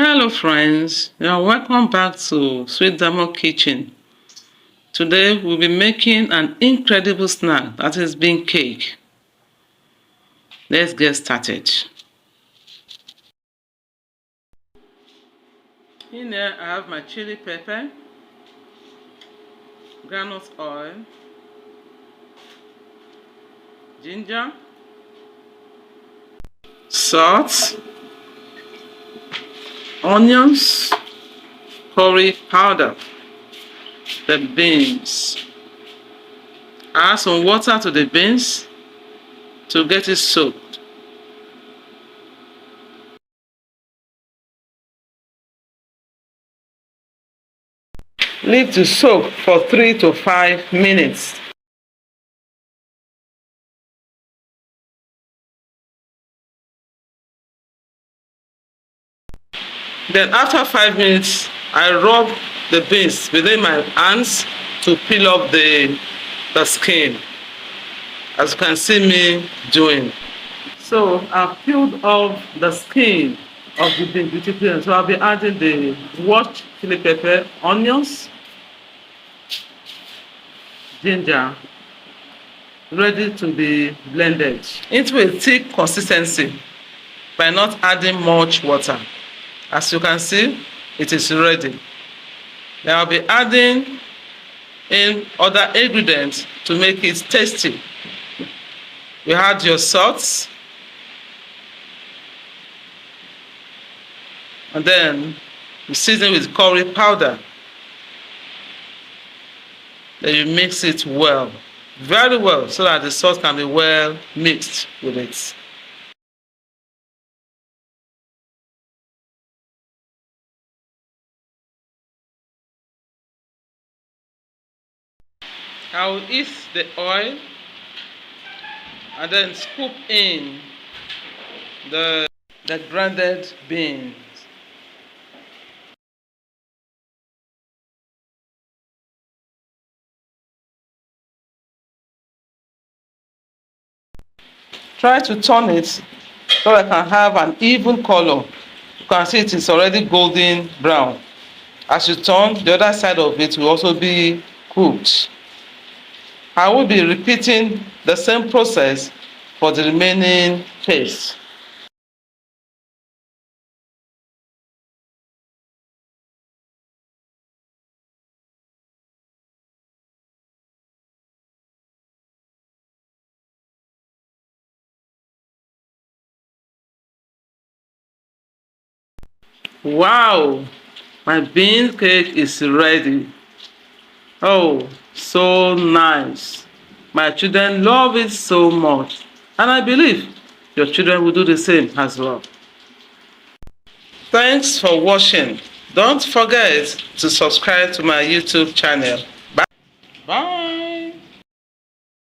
Hello friends, welcome back to Sweet Damo Kitchen. Today we'll be making an incredible snack that is bean cake. Let's get started. In there I have my chili pepper, groundnut oil, ginger, salt, onions, curry powder, the beans. Add some water to the beans to get it soaked. Leave to soak for 3 to 5 minutes. Then after 5 minutes, I rub the beans within my hands to peel off the skin, as you can see me doing. So I've peeled off the skin of the bean beautifully. So I'll be adding the washed chili pepper, onions, ginger, ready to be blended into a thick consistency by not adding much water. As you can see, it is ready. Then I'll be adding in other ingredients to make it tasty. You add your salt, and then you season with curry powder. Then you mix it well, very well, so that the sauce can be well mixed with it. I will heat the oil and then scoop in the grounded beans. Try to turn it so I can have an even color. You can see it is already golden brown. As you turn, the other side of it will also be cooked. I will be repeating the same process for the remaining paste. Wow, my bean cake is ready. Oh, so nice. My children love it so much, and I believe your children will do the same as well. Thanks for watching. Don't forget to subscribe to my YouTube channel. Bye. Bye.